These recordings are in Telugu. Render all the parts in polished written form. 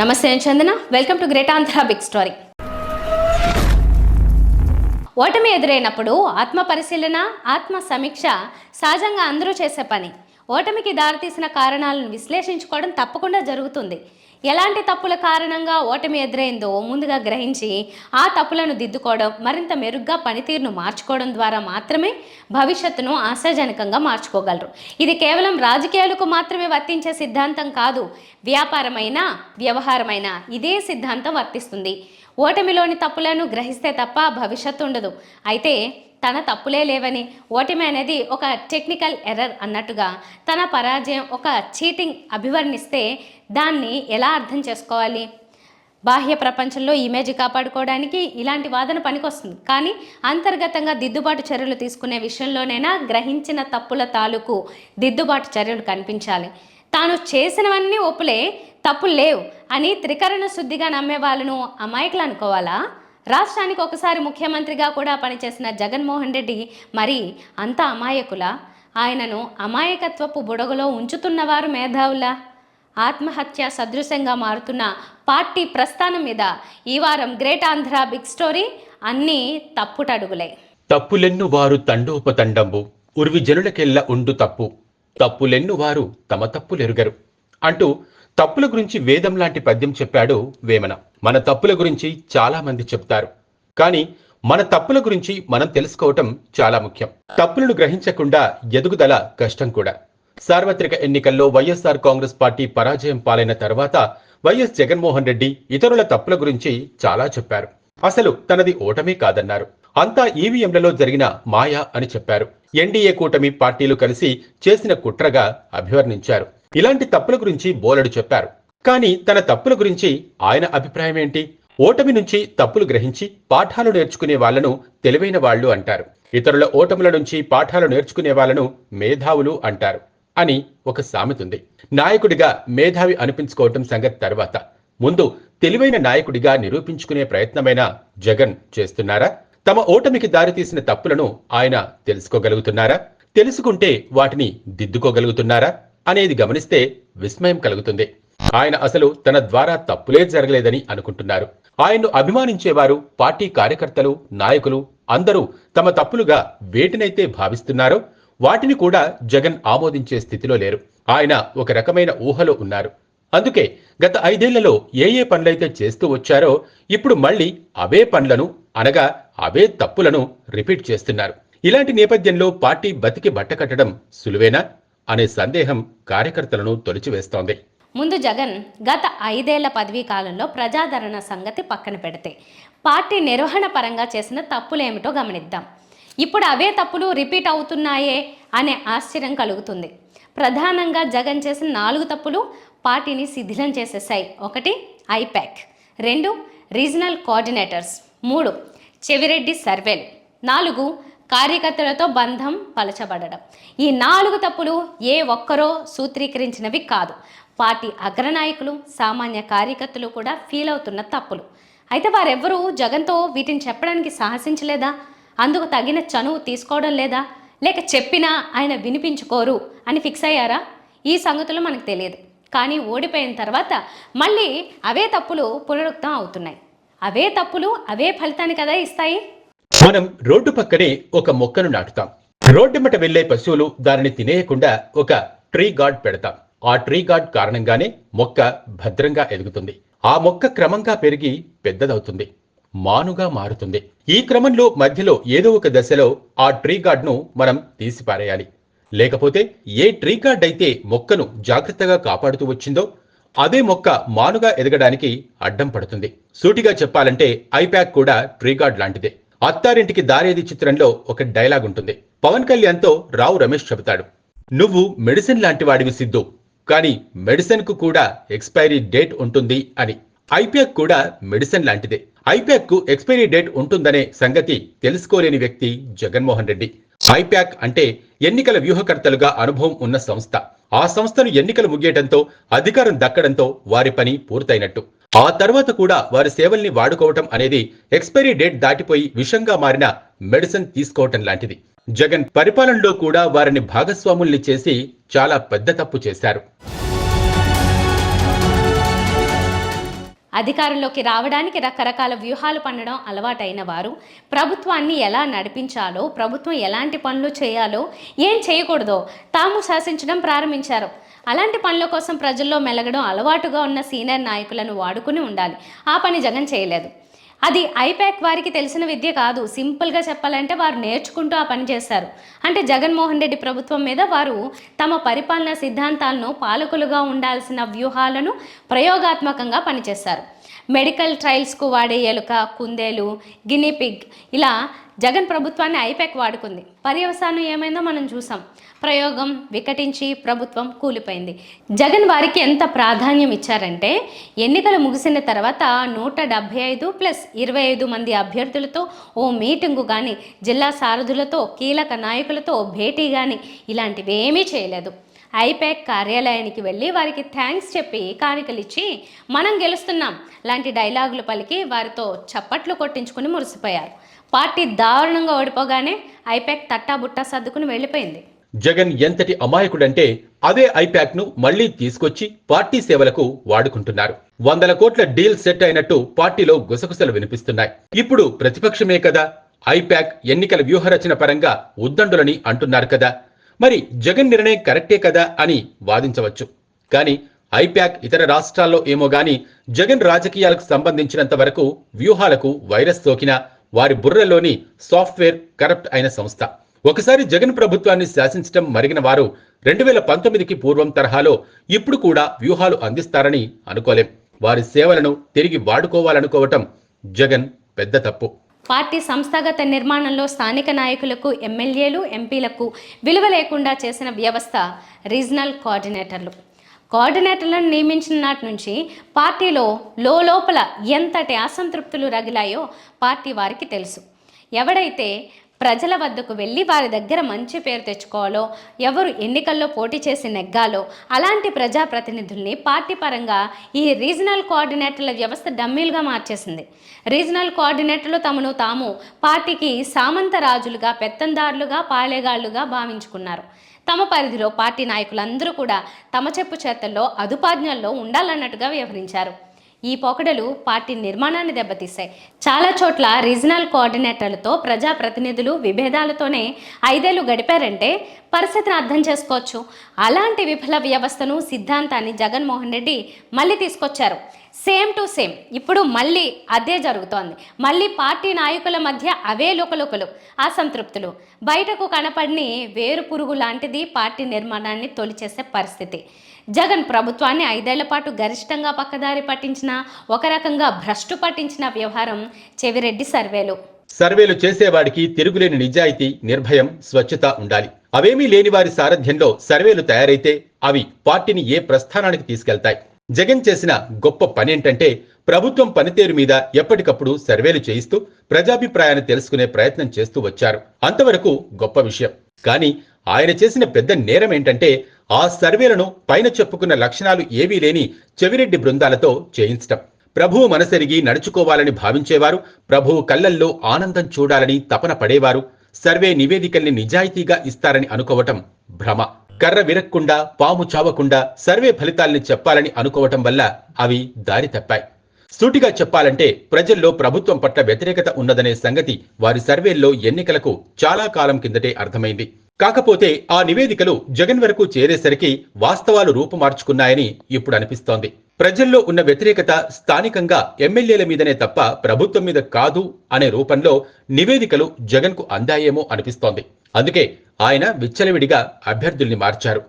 నమస్తే, నేను Chandana. Welcome to great Andhra big story. ఓటమి ఎదురైనప్పుడు ఆత్మ పరిశీలన, ఆత్మ సమీక్ష సహజంగా అందరూ చేసే పని. ఓటమికి దారితీసిన కారణాలను విశ్లేషించుకోవడం తప్పకుండా జరుగుతుంది. ఎలాంటి తప్పుల కారణంగా ఓటమి ఎదురైందో ముందుగా గ్రహించి ఆ తప్పులను దిద్దుకోవడం, మరింత మెరుగ్గా పనితీరును మార్చుకోవడం ద్వారా మాత్రమే భవిష్యత్తును ఆశాజనకంగా మార్చుకోగలరు. ఇది కేవలం రాజకీయాలకు మాత్రమే వర్తించే సిద్ధాంతం కాదు. వ్యాపారమైన, వ్యవహారమైన ఇదే సిద్ధాంతం వర్తిస్తుంది. ఓటమిలోని తప్పులను గ్రహిస్తే తప్ప భవిష్యత్తు ఉండదు. అయితే తన తప్పులే లేవని, ఓటమి అనేది ఒక టెక్నికల్ ఎర్రర్ అన్నట్టుగా తన పరాజయం ఒక చీటింగ్ అభివర్ణిస్తే దాన్ని ఎలా అర్థం చేసుకోవాలి? బాహ్య ప్రపంచంలో ఇమేజ్ కాపాడుకోవడానికి ఇలాంటి వాదన పనికొస్తుంది. కానీ అంతర్గతంగా దిద్దుబాటు చర్యలు తీసుకునే విషయంలోనైనా గ్రహించిన తప్పుల తాలూకు దిద్దుబాటు చర్యలు కనిపించాలి. తాను చేసినవన్నీ ఒప్పులే, తప్పులు లేవు అని త్రికరణ శుద్ధిగా నమ్మే వాళ్ళను అమాయకులు అనుకోవాలా? రాష్ట్రానికి ఒకసారి ముఖ్యమంత్రిగా కూడా పనిచేసిన జగన్మోహన్ రెడ్డి మరి అంత అమాయకులా? ఆయనను అమాయకత్వపు బుడగలో ఉంచుతున్నవారు మేధావులా? ఆత్మహత్య సదృశంగా మారుతున్న పార్టీ ప్రస్థానం మీద ఈ వారం గ్రేట్ ఆంధ్ర బిగ్ స్టోరీ. అన్నీ తప్పుటడుగులే. తప్పులెన్ను వారు తండోపతండంబు ఉర్వి జనులకెల్ల ఉండు తప్పు, తప్పులెన్ను వారు తమ తప్పులెరుగరు అంటూ తప్పుల గురించి వేదం లాంటి పద్యం చెప్పాడు వేమన. మన తప్పుల గురించి చాలా మంది చెప్తారు, కానీ మన తప్పుల గురించి మనం తెలుసుకోవటం చాలా ముఖ్యం. తప్పులను గ్రహించకుండా ఎదుగుదల కష్టం కూడా. సార్వత్రిక ఎన్నికల్లో వైఎస్ఆర్ కాంగ్రెస్ పార్టీ పరాజయం పాలైన తర్వాత వైఎస్ జగన్మోహన్ రెడ్డి ఇతరుల తప్పుల గురించి చాలా చెప్పారు. అసలు తనది ఓటమే కాదన్నారు. అంతా ఈవీఎంలలో జరిగిన మాయ అని చెప్పారు. ఎన్డీఏ కూటమి పార్టీలు కలిసి చేసిన కుట్రగా అభివర్ణించారు. ఇలాంటి తప్పుల గురించి బోలెడు చెప్పారు. కానీ తన తప్పుల గురించి ఆయన అభిప్రాయం ఏంటి? ఓటమి నుంచి తప్పులు గ్రహించి పాఠాలు నేర్చుకునే వాళ్లను తెలివైన వాళ్ళు అంటారు. ఇతరుల ఓటముల నుంచి పాఠాలు నేర్చుకునే వాళ్లను మేధావులు అంటారు అని ఒక సామెతుంది. నాయకుడిగా మేధావి అనిపించుకోవటం సంగతి తర్వాత, ముందు తెలివైన నాయకుడిగా నిరూపించుకునే ప్రయత్నమైనా జగన్ చేస్తున్నారా? తమ ఓటమికి దారితీసిన తప్పులను ఆయన తెలుసుకోగలుగుతున్నారా? తెలుసుకుంటే వాటిని దిద్దుకోగలుగుతున్నారా అనేది గమనిస్తే విస్మయం కలుగుతుంది. ఆయన అసలు తన ద్వారా తప్పులే జరగలేదని అనుకుంటున్నారు. ఆయన్ను అభిమానించేవారు, పార్టీ కార్యకర్తలు, నాయకులు అందరూ తమ తప్పులుగా వేటినైతే భావిస్తున్నారో వాటిని కూడా జగన్ ఆమోదించే స్థితిలో లేరు. ఆయన ఒక రకమైన ఊహలో ఉన్నారు. అందుకే గత 5 ఏళ్లలో ఏ పనులైతే చేస్తూ వచ్చారో ఇప్పుడు మళ్ళీ అవే పనులను, అనగా అవే తప్పులను రిపీట్ చేస్తున్నారు. ఇలాంటి నేపథ్యంలో పార్టీ బతికి బట్టకట్టడం సులువేనా అనే సందేహం కార్యకర్తలను తొలిచివేస్తోంది. ముందు జగన్ గత 5 ఏళ్ల పదవీ కాలంలో ప్రజాదరణ సంగతి పక్కన పెడితే పార్టీ నిర్వహణ పరంగా చేసిన తప్పులేమిటో గమనిద్దాం. ఇప్పుడు అవే తప్పులు రిపీట్ అవుతున్నాయే అనే ఆశ్చర్యం కలుగుతుంది. ప్రధానంగా జగన్ చేసిన 4 తప్పులు పార్టీని శిథిలం చేసేసాయి. 1 ఐప్యాక్, 2 రీజనల్ కోఆర్డినేటర్స్, 3 చెవిరెడ్డి సర్వేలు, 4 కార్యకర్తలతో బంధం పలచబడడం. ఈ 4 తప్పులు ఏ ఒక్కరో సూత్రీకరించినవి కాదు. పార్టీ అగ్రనాయకులు, సామాన్య కార్యకర్తలు కూడా ఫీల్ అవుతున్న తప్పులు. అయితే వారెవ్వరూ జగన్తో వీటిని చెప్పడానికి సాహసించలేదా? అందుకు తగిన చనువు తీసుకోవడం లేదా? లేక చెప్పినా ఆయన వినిపించుకోరు అని ఫిక్స్ అయ్యారా? ఈ సంగతులు మనకు తెలియదు. కానీ ఓడిపోయిన తర్వాత మళ్ళీ అవే తప్పులు పునరుక్తం అవుతున్నాయి. అవే తప్పులు అవే ఫలితాన్ని కదా ఇస్తాయి. మనం రోడ్డు పక్కనే ఒక మొక్కను నాటుతాం. రోడ్డుమట వెళ్లే పశువులు దానిని తినేయకుండా ఒక ట్రీ గార్డ్ పెడతాం. ఆ ట్రీ గార్డ్ కారణంగానే మొక్క భద్రంగా ఎదుగుతుంది. ఆ మొక్క క్రమంగా పెరిగి పెద్దదవుతుంది, మానుగా మారుతుంది. ఈ క్రమంలో మధ్యలో ఏదో ఒక దశలో ఆ ట్రీ గార్డ్ ను మనం తీసిపారేయాలి. లేకపోతే ఏ ట్రీ గార్డ్ అయితే మొక్కను జాగ్రత్తగా కాపాడుతూ వచ్చిందో అదే మొక్క మానుగా ఎదగడానికి అడ్డం పడుతుంది. సూటిగా చెప్పాలంటే ఐప్యాక్ కూడా ట్రీ గార్డ్ లాంటిదే. అత్తారింటికి దారేది చిత్రంలో ఒక డైలాగ్ ఉంటుంది. పవన్ కళ్యాణ్తో రావు రమేష్ చెబుతాడు, నువ్వు మెడిసిన్ లాంటి వాడివి సిద్ధు, కానీ మెడిసిన్ కు కూడా ఎక్స్పైరీ డేట్ ఉంటుంది అని. ఐప్యాక్ కూడా మెడిసిన్ లాంటిదే. ఐప్యాక్ కు ఎక్స్పైరీ డేట్ ఉంటుందనే సంగతి తెలుసుకోలేని వ్యక్తి జగన్మోహన్ రెడ్డి. ఐప్యాక్ అంటే ఎన్నికల వ్యూహకర్తలుగా అనుభవం ఉన్న సంస్థ. ఆ సంస్థను ఎన్నికలు ముగియటంతో, అధికారం దక్కడంతో వారి పని పూర్తయినట్టు. ఆ తర్వాత కూడా వారి సేవల్ని వాడుకోవటం అనేది ఎక్స్పైరీ డేట్ దాటిపోయి విషంగా మారిన మెడిసిన్ తీసుకోవటం లాంటిది. జగన్ పరిపాలనలో కూడా వారిని భాగస్వాముల్ని చేసి చాలా పెద్ద తప్పు చేశారు. అధికారంలోకి రావడానికి రకరకాల వ్యూహాలు పన్నడం అలవాటైన వారు ప్రభుత్వాన్ని ఎలా నడిపించాలో, ప్రభుత్వం ఎలాంటి పనులు చేయాలో, ఏం చేయకూడదో తాము శాసించడం ప్రారంభించారు. అలాంటి పనుల కోసం ప్రజల్లో మెలగడం అలవాటుగా ఉన్న సీనియర్ నాయకులను వాడుకుని ఉండాలి. ఆ పని జగన్ చేయలేదు. అది ఐపాక్ వారికి తెలిసిన విద్య కాదు. సింపుల్గా చెప్పాలంటే వారు నేర్చుకుంటూ ఆ పని చేశారు. అంటే జగన్మోహన్ రెడ్డి ప్రభుత్వం మీద వారు తమ పరిపాలనా సిద్ధాంతాలను, పాలకులుగా ఉండాల్సిన వ్యూహాలను ప్రయోగాత్మకంగా పనిచేశారు. మెడికల్ ట్రయల్స్కు వాడే ఎలుక, కుందేలు, గినీపిగ్ ఇలా జగన్ ప్రభుత్వాన్ని ఐపాక్ వాడుకుంది. పర్యవసానం ఏమైందో మనం చూసాం. ప్రయోగం వికటించి ప్రభుత్వం కూలిపోయింది. జగన్ వారికి ఎంత ప్రాధాన్యం ఇచ్చారంటే ఎన్నికలు ముగిసిన తర్వాత 175 + 25 మంది అభ్యర్థులతో ఓ మీటింగు కానీ, జిల్లా సారథులతో, కీలక నాయకులతో భేటీ కానీ ఇలాంటివి ఏమీ చేయలేదు. ఐపాక్ కార్యాలయానికి వెళ్ళి వారికి థ్యాంక్స్ చెప్పి కానుకలు ఇచ్చి మనం గెలుస్తున్నాం లాంటి డైలాగులు పలికి వారితో చప్పట్లు కొట్టించుకుని మురిసిపోయారు. పార్టీ దారుణంగా ఓడిపోగానే ఐపాక్ తట్టాబుట్టా సర్దుకుని వెళ్ళిపోయింది. జగన్ ఎంతటి అమాయకుడంటే అదే ఐపాక్ ను మళ్లీ తీసుకొచ్చి పార్టీ సేవలకు వాడుకుంటున్నారు. 100 కోట్ల డీల్ సెట్ అయినట్టు పార్టీలో గుసగుసలు వినిపిస్తున్నాయి. ఇప్పుడు ప్రతిపక్షమే కదా ఐపాక్ ఎన్నికల వ్యూహరచన పరంగా ఉద్దండులని అంటున్నారు కదా, మరి జగన్ నిర్ణయం కరెక్టే కదా అని వాదించవచ్చు. కానీ ఐపాక్ ఇతర రాష్ట్రాల్లో ఏమో గాని జగన్ రాజకీయాలకు సంబంధించినంత వరకు వ్యూహాలకు వైరస్ సోకినా వారి బుర్రలోని సాఫ్ట్వేర్ కరప్ట్ అయిన సంస్థ. ఒకసారి జగన్ ప్రభుత్వాన్ని శాసించడం మరిగిన వారు 2019కి పూర్వం తరహాలో ఇప్పుడు కూడా వ్యూహాలు అందిస్తారని అనుకోలేం. వారి సేవలను తిరిగి వాడుకోవాలనుకోవటం జగన్ పెద్ద తప్పు. పార్టీ సంస్థాగత నిర్మాణంలో స్థానిక నాయకులకు, ఎమ్మెల్యేలు, ఎంపీలకు విలువ లేకుండా చేసిన వ్యవస్థ రీజనల్ కోఆర్డినేటర్లను నియమించిన నాటి నుంచి పార్టీలో లోపల ఎంతటి అసంతృప్తులు రగిలాయో పార్టీ వారికి తెలుసు. ఎవడైతే ప్రజల వద్దకు వెళ్ళి వారి దగ్గర మంచి పేరు తెచ్చుకోవాలో, ఎవరు ఎన్నికల్లో పోటీ చేసి నెగ్గాలో అలాంటి ప్రజాప్రతినిధుల్ని పార్టీ పరంగా ఈ రీజనల్ కోఆర్డినేటర్ల వ్యవస్థ డమ్మీలుగా మార్చేసింది. రీజనల్ కోఆర్డినేటర్లు తమను తాము పార్టీకి సామంత రాజులుగా, పెత్తందారులుగా, పాలేగాళ్లుగా భావించుకున్నారు. తమ పరిధిలో పార్టీ నాయకులందరూ కూడా తమ చెప్పు చేతల్లో, అదుపాజ్ఞల్లో ఉండాలన్నట్టుగా వ్యవహరించారు. ఈ పోకడలు పార్టీ నిర్మాణాన్ని దెబ్బతీశాయి. చాలా చోట్ల రీజనల్ కోఆర్డినేటర్లతో ప్రజాప్రతినిధులు విభేదాలతోనే 5 ఏళ్లు గడిపారంటే పరిస్థితిని అర్థం చేసుకోవచ్చు. అలాంటి విఫల వ్యవస్థను, సిద్ధాంతాన్ని జగన్మోహన్ రెడ్డి మళ్ళీ తీసుకొచ్చారు. సేమ్ టు సేమ్ ఇప్పుడు మళ్ళీ అదే జరుగుతోంది. మళ్ళీ పార్టీ నాయకుల మధ్య అవే లుకలుకలు, అసంతృప్తులు, బయటకు కనపడిని వేరు పురుగు లాంటిది పార్టీ నిర్మాణాన్ని తొలిచేసే పరిస్థితి. జగన్ ప్రభుత్వాన్ని 5 ఏళ్ల పాటు గరిష్టంగా పక్కదారి పట్టించిన, ఒక రకంగా భ్రష్టు పట్టించిన వ్యవహారం చెవిరెడ్డి సర్వేలు చేసేవాడికి తిరుగులేని నిజాయితీ, నిర్భయం, స్వచ్ఛత ఉండాలి. అవేమీ లేని వారి సారథ్యంలో సర్వేలు తయారైతే అవి పార్టీని ఏ ప్రస్థానానికి తీసుకెళ్తాయి. జగన్ చేసిన గొప్ప పనేంటంటే ప్రభుత్వం పనితీరు మీద ఎప్పటికప్పుడు సర్వేలు చేయిస్తూ ప్రజాభిప్రాయాన్ని తెలుసుకునే ప్రయత్నం చేస్తూ వచ్చారు. అంతవరకు గొప్ప విషయం. కానీ ఆయన చేసిన పెద్ద నేరం ఏంటంటే ఆ సర్వేలను పైన చెప్పుకున్న లక్షణాలు ఏవీ లేని చెవిరెడ్డి బృందాలతో చేయించటం. ప్రభువు మనసెరిగి నడుచుకోవాలని భావించేవారు, ప్రభువు కళ్ళల్లో ఆనందం చూడాలని తపన పడేవారు సర్వే నివేదికల్ని నిజాయితీగా ఇస్తారని అనుకోవటం భ్రమ. కర్ర విరక్కుండా, పాము చావకుండా సర్వే ఫలితాల్ని చెప్పాలని అనుకోవటం వల్ల అవి దారి తప్పాయి. సూటిగా చెప్పాలంటే ప్రజల్లో ప్రభుత్వం పట్ల వ్యతిరేకత ఉన్నదనే సంగతి వారి సర్వేల్లో ఎన్నికలకు చాలా కాలం కిందటే అర్థమైంది. కాకపోతే ఆ నివేదికలు జగన్ వరకు చేరేసరికి వాస్తవాలు రూపుమార్చుకున్నాయని ఇప్పుడు అనిపిస్తోంది. ప్రజల్లో ఉన్న వ్యతిరేకత స్థానికంగా ఎమ్మెల్యేల మీదనే తప్ప ప్రభుత్వం మీద కాదు అనే రూపంలో నివేదికలు జగన్కు అందాయేమో అనిపిస్తోంది. అందుకే ఆయన విచ్చలవిడిగా అభ్యర్థుల్ని మార్చారు.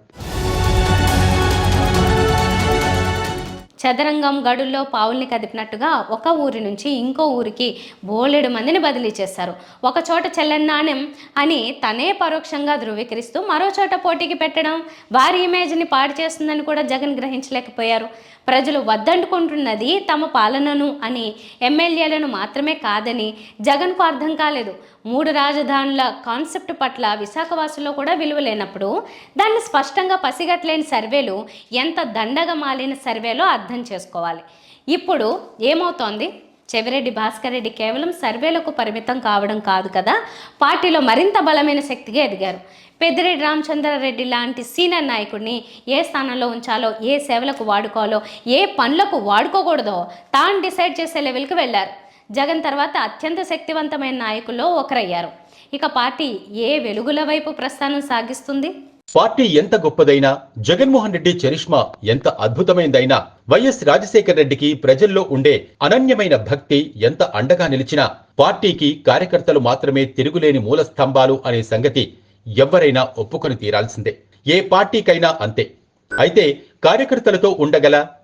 చదరంగం గడుల్లో పావుల్ని కదిపినట్టుగా ఒక ఊరి నుంచి ఇంకో ఊరికి బోలెడు మందిని బదిలీ చేశారు. ఒక చోట చెల్లెన్నాణ్యం అని తనే పరోక్షంగా ధృవీకరిస్తూ మరో చోట పోటీకి పెట్టడం వారి ఇమేజ్ని పాడు చేస్తుందని కూడా జగన్ గ్రహించలేకపోయారు. ప్రజలు వద్దంటుకుంటున్నది తమ పాలనను అని, ఎమ్మెల్యేలను మాత్రమే కాదని జగన్కు అర్థం కాలేదు. 3 రాజధానుల కాన్సెప్ట్ పట్ల విశాఖవాసుల్లో కూడా విలువ లేనప్పుడు దాన్ని స్పష్టంగా పసిగట్టలేని సర్వేలు ఎంత దండగా మాలిన సర్వేలో అర్థం చేసుకోవాలి. ఇప్పుడు ఏమవుతోంది? చెవిరెడ్డి భాస్కర్ రెడ్డి కేవలం సర్వేలకు పరిమితం కావడం కాదు కదా, పార్టీలో మరింత బలమైన శక్తిగా ఎదిగారు. పెద్దిరెడ్డి రామచంద్రారెడ్డి లాంటి సీనియర్ నాయకుడిని ఏ స్థానంలో ఉంచాలో, ఏ సేవలకు వాడుకోవాలో, ఏ పనులకు వాడుకోకూడదో తాను డిసైడ్ చేసే లెవెల్కి వెళ్ళారు. జగన్ తర్వాత అత్యంత శక్తివంతమైన నాయకుల్లో ఒకరయ్యారు. ఇక పార్టీ ఏ వెలుగుల వైపు ప్రస్థానం సాగిస్తుంది? పార్టీ ఎంత గొప్పదైనా, జగన్మోహన్ రెడ్డి చరిష్మా ఎంత అద్భుతమైందైనా, వైఎస్ రాజశేఖర రెడ్డికి ప్రజల్లో ఉండే అనన్యమైన భక్తి ఎంత అండగా నిలిచినా, పార్టీకి కార్యకర్తలు మాత్రమే తిరుగులేని మూల స్తంభాలు అనే సంగతి ఎవ్వరైనా ఒప్పుకొని తీరాల్సిందే. ఏ పార్టీకైనా అంతే. అయితే కార్యకర్తలతో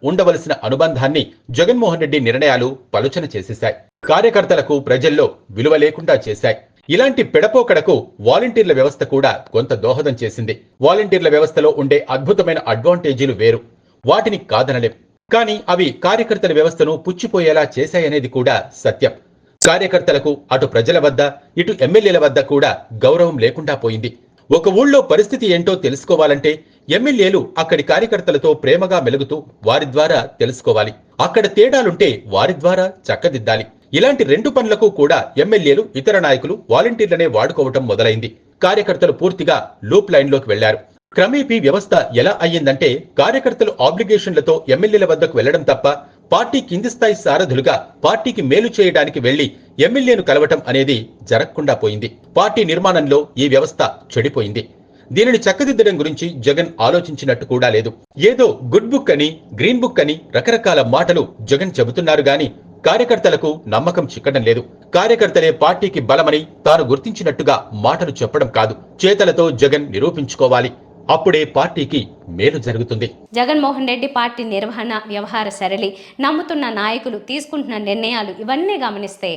ఉండవలసిన అనుబంధాన్ని జగన్మోహన్ రెడ్డి నిర్ణయాలు పలుచన చేసేశాయి. కార్యకర్తలకు ప్రజల్లో విలువ లేకుండా చేశాయి. ఇలాంటి పెడపోకడకు వాలంటీర్ల వ్యవస్థ కూడా కొంత దోహదం చేసింది. వాలంటీర్ల వ్యవస్థలో ఉండే అద్భుతమైన అడ్వాంటేజీలు వేరు, వాటిని కాదనలేం. కానీ అవి కార్యకర్తల వ్యవస్థను పుచ్చిపోయేలా చేశాయనేది కూడా సత్యం. కార్యకర్తలకు అటు ప్రజల వద్ద, ఇటు ఎమ్మెల్యేల వద్ద కూడా గౌరవం లేకుండా పోయింది. ఒక ఊళ్ళో పరిస్థితి ఏంటో తెలుసుకోవాలంటే ఎమ్మెల్యేలు అక్కడి కార్యకర్తలతో ప్రేమగా మెలుగుతూ వారి ద్వారా తెలుసుకోవాలి. అక్కడ తేడాలుంటే వారి ద్వారా చక్కదిద్దాలి. ఇలాంటి రెండు పనులకు కూడా ఎమ్మెల్యేలు, ఇతర నాయకులు వాలంటీర్లనే వాడుకోవటం మొదలైంది. కార్యకర్తలు పూర్తిగా లూప్ లైన్లోకి వెళ్లారు. క్రమేపీ వ్యవస్థ ఎలా అయ్యిందంటే, కార్యకర్తలు ఆబ్లిగేషన్లతో ఎమ్మెల్యేల వద్దకు వెళ్లడం తప్ప పార్టీ కింది స్థాయి సారథులుగా పార్టీకి మేలు చేయడానికి వెళ్లి ఎమ్మెల్యేను కలవటం అనేది జరగకుండా పోయింది. పార్టీ నిర్మాణంలో ఈ వ్యవస్థ చెడిపోయింది. దీనిని చక్కదిద్దడం గురించి జగన్ ఆలోచించినట్టు కూడా లేదు. ఏదో గుడ్ బుక్ అని, గ్రీన్ బుక్ అని రకరకాల మాటలు జగన్ చెబుతున్నారు గాని కార్యకర్తలకు నమ్మకం చిక్కడం లేదు. కార్యకర్తలే పార్టీకి బలమని తాను గుర్తించినట్టుగా మాటలు చెప్పడం కాదు, చేతలతో జగన్ నిరూపించుకోవాలి. అప్పుడే పార్టీకి మేలు జరుగుతుంది. జగన్మోహన్ రెడ్డి పార్టీ నిర్వహణ, వ్యవహార సరళి, నమ్ముతున్న నాయకులు, తీసుకుంటున్న నిర్ణయాలు ఇవన్నీ గమనిస్తే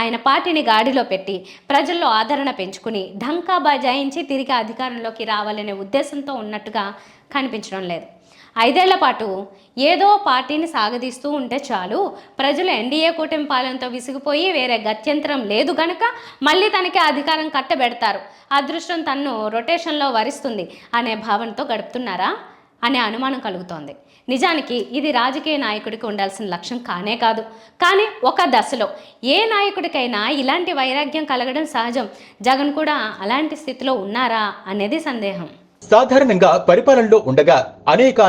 ఆయన పార్టీని గాడిలో పెట్టి ప్రజల్లో ఆదరణ పెంచుకుని ఢంకా బజాయించి తిరిగి అధికారంలోకి రావాలనే ఉద్దేశంతో ఉన్నట్టుగా కనిపించడం లేదు. 5 ఏళ్ల పాటు ఏదో పార్టీని సాగదీస్తూ ఉంటే చాలు, ప్రజలు ఎన్డీఏ కూటమి పాలనతో విసిగిపోయి వేరే గత్యంతరం లేదు గనక మళ్ళీ తనకి అధికారం కట్టబెడతారు, అదృష్టం తన్ను రొటేషన్లో వరిస్తుంది అనే భావనతో గడుపుతున్నారా అనే అనుమానం కలుగుతోంది. నిజానికి ఇది రాజకీయ నాయకుడికి ఉండాల్సిన లక్ష్యం కానే కాదు. కానీ ఒక దశలో ఏ నాయకుడికైనా ఇలాంటి వైరాగ్యం కలగడం సహజం. జగన్ కూడా అలాంటి స్థితిలో ఉన్నారా అనేది సందేహం. సాధారణంగా పరిపాలనలో ఉండగా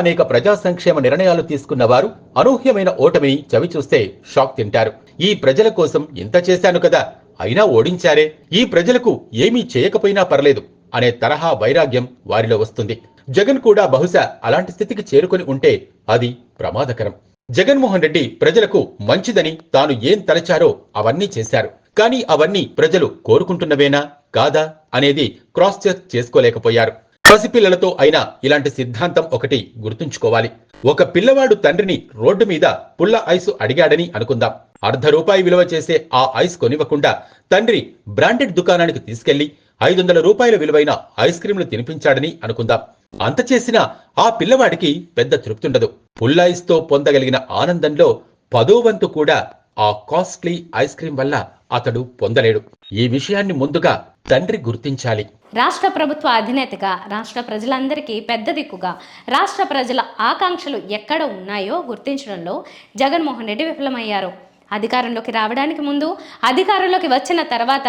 అనేక ప్రజా సంక్షేమ నిర్ణయాలు తీసుకున్న వారు అనూహ్యమైన ఓటమిని చవిచూస్తే షాక్ తింటారు. ఈ ప్రజల కోసం ఇంత చేశాను కదా, అయినా ఓడించారే, ఈ ప్రజలకు ఏమీ చేయకపోయినా పర్లేదు అనే తరహా వైరాగ్యం వారిలో వస్తుంది. జగన్ కూడా బహుశా అలాంటి స్థితికి చేరుకొని ఉంటే అది ప్రమాదకరం. జగన్మోహన్ రెడ్డి ప్రజలకు మంచిదని తాను ఏం తలచారో అవన్నీ చేశారు. కానీ అవన్నీ ప్రజలు కోరుకుంటున్నవేనా కాదా అనేది క్రాస్ చెక్ చేసుకోలేకపోయారు. పసిపిల్లలతో అయినా ఇలాంటి సిద్ధాంతం ఒకటి గుర్తుంచుకోవాలి. ఒక పిల్లవాడు తండ్రిని రోడ్డు మీద పుల్ల ఐసు అడిగాడని అనుకుందాం. ₹1.5 విలువ చేసే ఆ ఐస్ కొనివ్వకుండా తండ్రి బ్రాండెడ్ దుకాణానికి తీసుకెళ్లి ₹500 విలువైన ఐస్ క్రీంలు తినిపించాడని అనుకుందాం. అంత చేసినా ఆ పిల్లవాడికి పెద్ద తృప్తుండదు. పుల్ల ఐస్ తో పొందగలిగిన ఆనందంలో 10వ వంతు కూడా ఆ కాస్ట్లీ ఐస్ క్రీం వల్ల అతడు పొందలేడు. ఈ విషయాన్ని ముందుగా తండ్రి గుర్తించాలి. రాష్ట్ర ప్రభుత్వ అధినేతగా, రాష్ట్ర ప్రజలందరికీ పెద్ద దిక్కుగా రాష్ట్ర ప్రజల ఆకాంక్షలు ఎక్కడ ఉన్నాయో గుర్తించడంలో జగన్మోహన్ రెడ్డి విఫలమయ్యారు. అధికారంలోకి రావడానికి ముందు, అధికారంలోకి వచ్చిన తర్వాత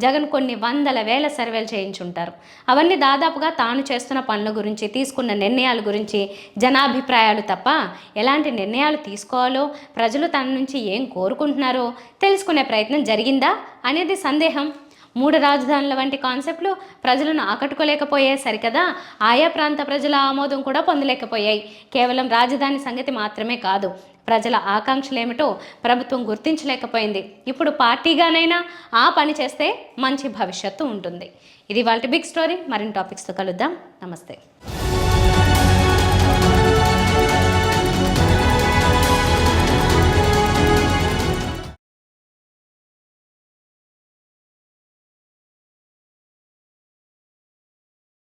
జగన్ కొన్ని వందల వేల సర్వేలు చేయించుంటారు. అవన్నీ దాదాపుగా తాను చేస్తున్న పనుల గురించి, తీసుకున్న నిర్ణయాల గురించి, జనాభిప్రాయాలు తప్ప ఎలాంటి నిర్ణయాలు తీసుకోవాలో, ప్రజలు తన నుంచి ఏం కోరుకుంటున్నారో తెలుసుకునే ప్రయత్నం జరిగిందా అనేది సందేహం. 3 రాజధానుల వంటి కాన్సెప్ట్లు ప్రజలను ఆకట్టుకోలేకపోయాయి సరికదా, ఆయా ప్రాంత ప్రజల ఆమోదం కూడా పొందలేకపోయాయి. కేవలం రాజధాని సంగతి మాత్రమే కాదు, ప్రజల ఆకాంక్షలేమిటో ప్రభుత్వం గుర్తించలేకపోయింది. ఇప్పుడు పార్టీగానైనా ఆ పని చేస్తే మంచి భవిష్యత్తు ఉంటుంది. ఇది వాళ్ళ బిగ్ స్టోరీ. మరిన్ని టాపిక్స్తో కలుద్దాం. నమస్తే.